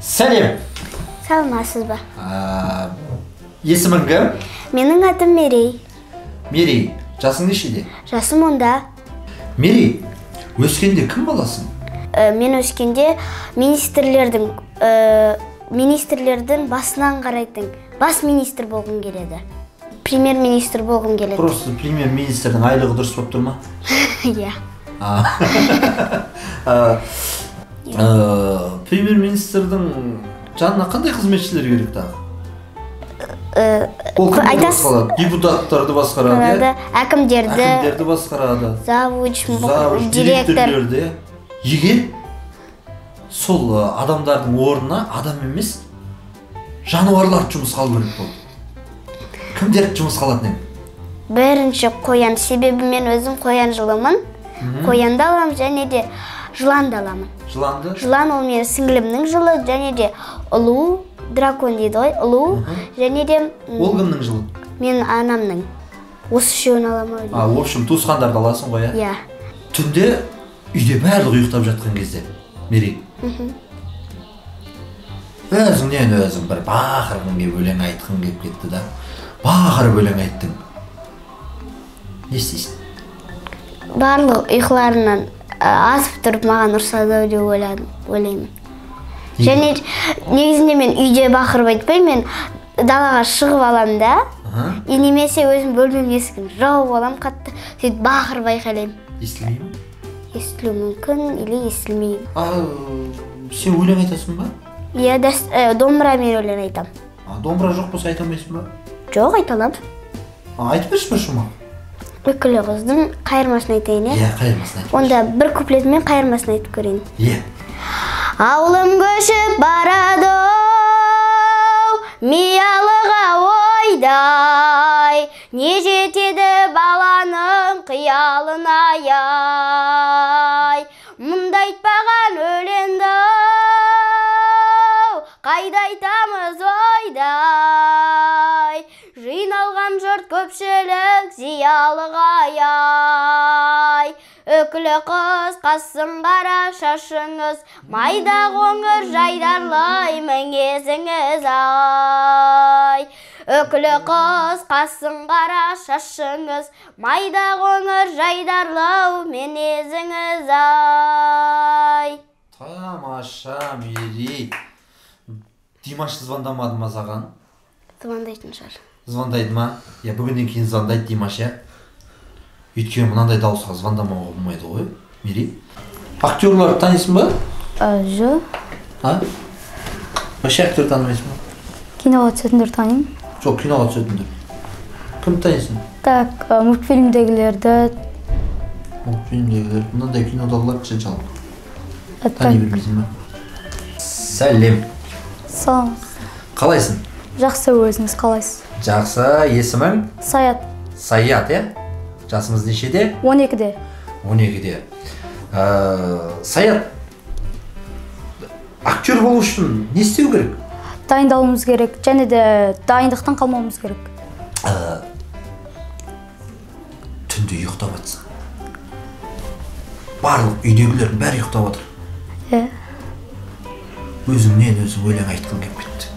Сәлем. Саламатсыз ба? Есімің кім? Менің атым Мерей. Мерей, жасың нешеде? Жасым 10-да. Мерей, өскенде кім боласың? Мен өскенде министрлердің басынан қарайтын бас министр болғым келеді. Премьер-министр болғым келеді. Просто премьер-министрдің айлығы дұрыс болып тұр ма? Иә. Премьер-министрдің жанына қандай қызметшілер керек тағы? Ол кімді басқарады? Депутаттарды басқарады, әкімдерді басқарады, завуч, директор. директорлерді. Егер сол адамдардың орнына адам емес, жануарлар жұмысқа алу керек болды. Кімдерді жұмысқа алатын ең? Бірінші қоян, себебі мен өзім қоян жылымын. Қоянды аламын және де жыланды аламын. Жыланды? Жылан ол менің сіңлімнің жылы және де ұлу, дракон дейді ғой, ұлу және де... Ол кімнің жылы? Менің анамның. Осы үшеуін аламын. В общем, туысқандарды аласың ғой, иә? Түнде үйде барлығы ұйықтап жатқан кезде, Мерей. Өзіңнен өзің бір бақырғың кеп өлең айтқың кеп кетті да. Бақырып өлең айттың. Не істейсің? Барлық ұйқыларынан асып тұрып маған ұрсады деп ойлаймын. Және негізінде мен үйде бақырып айтпай, мен далаға шығып аламын да, немесе өзім бөлмем есігін жауып алам қатты, сөйтіп бақырып айқайлаймын. Естілмей ме? Естілу мүмкін, или естілмей. Сен өлең айтасың ба? Иә, домбырамен өлең айтам. Домбыра жоқ болса айта алмайсың ба? Жоқ, айта аламын. Айтып берші бір шумақ. Үкілі қыздың қайырмасын айтайын, иә? Иә, қайырмасын айтып. Онда бір куплетімен қайырмасын айтып көрейін. Иә. Ауылым көшіп барады, миялыға ойдай, не жетеді баланың қиялына ай. Мұнда айтпаған өлеңді, қайда айтамыз ойдай, жиналған жұрт көпшілік зиялыға ай. Өкілі қыз қасын қара шашыңыз, майда қоңыр жайдарлай мінезіңіз ай. Өкілі қыз қасын қара шашыңыз, майда қоңыр жайдарлау мінезіңіз ай. Тамаша, Мерей. Димаш звондамады ма саған? Звондайтын шығар. Звондайды ма? Бүгіннен кейін звондайды Димаш, иә? Өйткені мынандай дауысқа звондамауға болмайды ғой, Мерей. Актерларды танисың ба? Жоқ. Вообще актер танымайсың ба? Киноға түсетіндер танимын. Жоқ, киноға түсетіндер. Кім танисың? Так, мультфильмдегілерді. Мультфильмдегілерді? Мынандай кинодағылар кіші жалпы. Тани бермейсің ба? Сәлем. Салам. Қалайсың? Жақсы, өзіңіз қалайсыз? Жақсы, есімің? Саят. Саят, иә? Жасымыз нешеде? 12-де. 12-де. Саят, актер болу үшін не істеу керек? Дайындалуымыз керек, және де дайындықтан қалмауымыз керек. Түнде ұйықтап атсың. Барлық үйдегілердің бәрі ұйықтап атыр. Иә. Өзіңнен өзің өлең айтқың кеп кетті.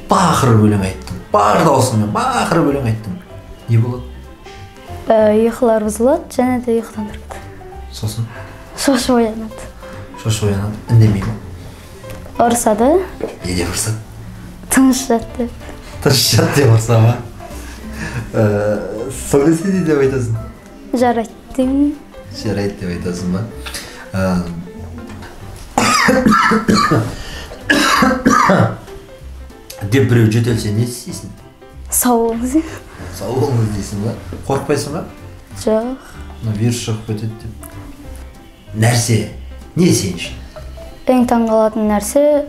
Бақырып өлең айттың. Бар даусыңмен бақырып өлең айттың. Не болады? Ұйқылар бұзылады, және де ұйықтан тұрады. Сосын? Шошып оянады. Шошып оянады, үндемей ме? Ұрысады. Не деп ұрысады? Тыныш жатты. Тыныш жат деп ұрса ма? Сол кезде не деп айтасың? Жарайды деймін. Жарайды деп айтасың ба? Деп біреу жөтелсе не істейсің? Сау болыңыз. Сау болыңыз дейсің ба? Қорқпайсың ба? Жоқ. Вирус шығып кетеді деп. Нәрсе, не сен үшін? Ең таңғалатын нәрсе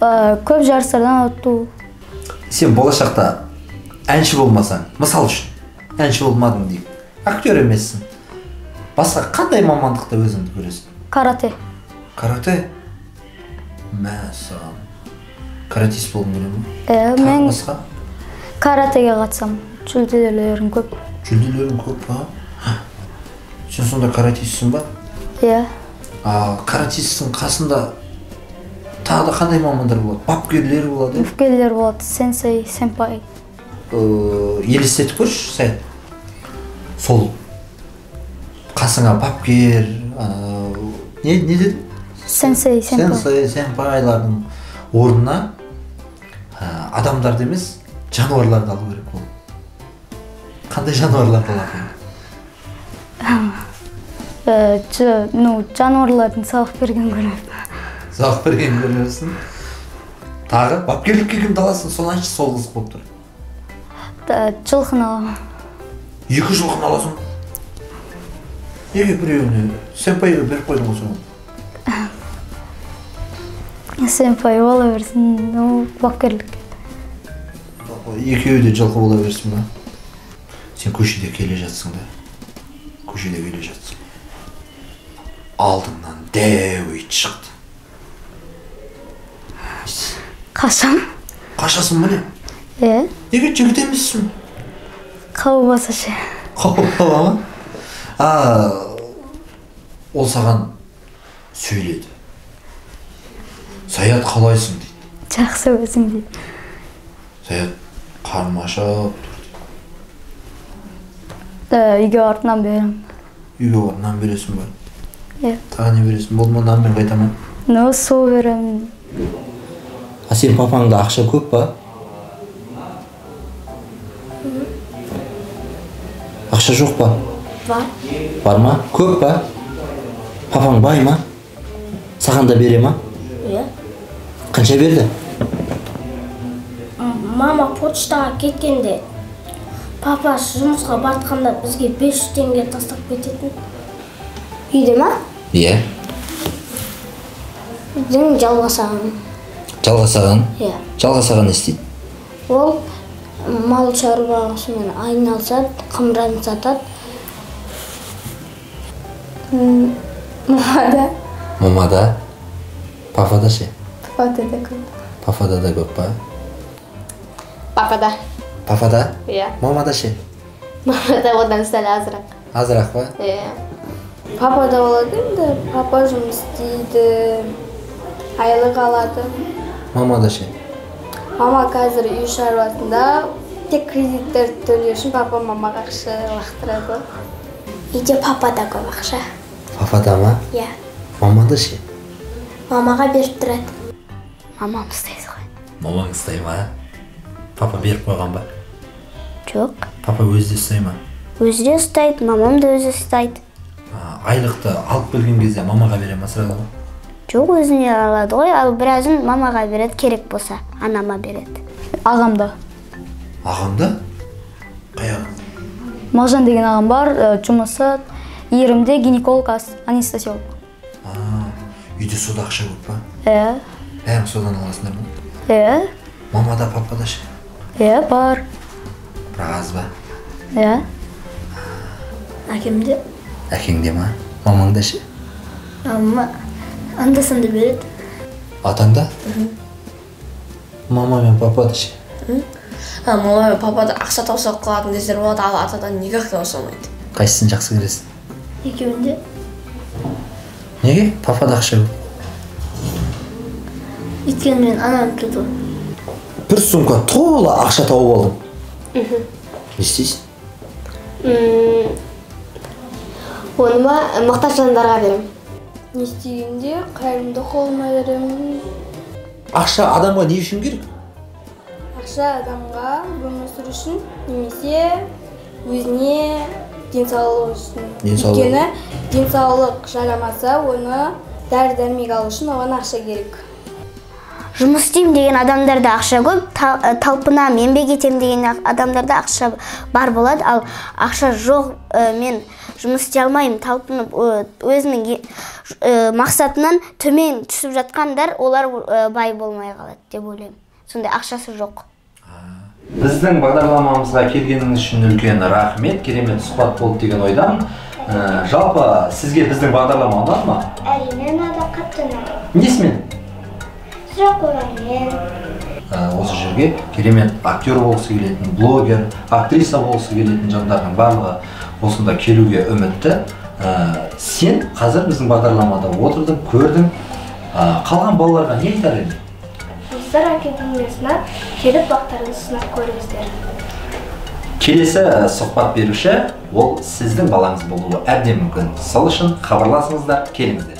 көп жарыстардан өту. Сен болашақта әнші болмасаң, мысал үшін әнші болмадың дейік. Актер емессің. Басқа қандай мамандықта өзіңді көресің? Карате. Карате? Мәссаған. Каратист болғың келе ме? Мен басқа? Каратеге қатысам. Жүлделерім көп. Жүлделерім көп, ба? Сен сонда каратистсің ба? Иә. Каратисттің қасында тағы да қандай мамандар болады? Бапкерлер болады? Бапкерлер болады, сенсей, сенпай. Елестетіп көрші, Саят. Сол қасыңа бапкер, не деді? Сенсей, сенпай. Сенпайлардың орнына адамдарды емес, жануарларды алу керек болды. Қандай жануарларды алады? Жануарлардың сабақ берген көреді. Сабақ берген көресің. Тағы бапкерлікке кімді аласың? Соны айтшы, сол қызық болып тұр. Жылқыны аламын. 2 жылқыны аласың? Неге біреуіне? Сенпайға беріп қойдың осы оны? Сенпай бола берсін, бапкерлік. Екеуі де жылқы бола берсін ба? Сен көшеде келе жатсың да. Алдыңнан дәу ит шықты. Қашам? Қашасың ба не? Неге жігіт емессің? Қауы баса ше. Қауы бала ма? Ол саған сөйледі. Саят қалайсың дейді. Жақсы өзің дейді. Саят қармашып тұр. Үйге барып нан беремін. Үйге барып нан бересің ба? Тағы не бересің? Болды ма нанмен қайтамын? Су беремін. Сен папаңда ақша көп па? Ақша жоқ па? Бар. Бар ма? Көп па? Папаң бай ма? Саған да бере ма? Қанша берді? Мама почтаға кеткенде папа жұмысқа бартқанда бізге 500 теңге тастап кететін. Үйде ма? Иә. Біздің жалғасаған. Жалғасаған? Иә. Жалғасаған не істейді? Ол мал шаруашылығымен айналысады, қымыран сатады. Мамада? Папада ше? Папада да көп. Папада да көп па? Папада. Папада? Иә. Мамада ше? Мамада одан сәл азырақ. Азырақ па? Иә. Папада болады енді, папа жұмыс істейді, айлық алады. Мамада ше? Мама қазір үй шаруасында тек кредиттер төлеу үшін папа мамаға ақша лақтырады. Үйде папада көп ақша. Папада ма? Иә. Мамада ше? Мамаға беріп тұрады. Мамам ұстайды ғой. Мамаң ұстай ма? Папа беріп қойған ба? Жоқ. Папа өзі ұстай ма? Өзі де ұстайды, мамам да өзі ұстайды. Айлықты алып келген кезде мамаға бере ма сразу? Жоқ, өзіне алады ғой, ал біразын мамаға береді, керек болса, анама береді. Ағамда. Ағамда? Қай ағам? Мағжан деген ағам бар, жұмысы иірімде гинеколог, анестезиолог. Үйде сода ақша көп па? Бәрін содан аласыңдар ма? Мамада, папада ше? Бар. Бірақ аз ба? Әкемде? Әкеңде ма? Мамаңда ше? Мама анда-санда береді. Атаңда? Мама мен папада ше? Мама мен папада ақша таусақ қылатын кездер болады, ал атадан никак таусамайды. Қайсысын жақсы көресің? Екеуінде. Неге? Папада ақша көп. Өйткені мен анам туды. Бір сумка толы ақша тауып алдым. Не істейсің? Оны мұқтаж жандарға беремін. Не істегенде қайырымды қолыма беремін. Ақша адамға не үшін керек? Ақша адамға өмір сүру үшін, немесе өзіне денсаулық үшін. Өйткені денсаулық жарамаса, оны дәрі-дәрмек алу үшін оған ақша керек. Жұмыс істеймін деген адамдарда ақша көп, талпынамын, еңбек етемін деген адамдарда ақша бар болады, ал ақша жоқ, мен жұмыс істей алмаймын, талпынып өзінің мақсатынан төмен түсіп жатқандар, олар бай болмай қалады деп ойлаймын. Сондай ақшасы жоқ. Біздің бағдарламамызға келгеніңіз үшін үлкен рахмет, керемет сұхбат болды деген ойдамын. Жалпы сізге біздің бағдарлама ұнады ма? Әрине, ұнады, қатты ұнады. Несімен? Сұрақ қойғанмен. Осы жерге керемет актер болғысы келетін, блогер, актриса болғысы келетін жандардың барлығы осында келуге үмітті. Сен қазір біздің бағдарламада отырдың, көрдің. Қалған балаларға не айтар едің? Мұздар академиясына келіп бақтарын сынап көріңіздер. Келесі сұхбат беруші ол сіздің балаңыз болуы әбден мүмкін. Сол үшін хабарласыңыздар, келіңіздер.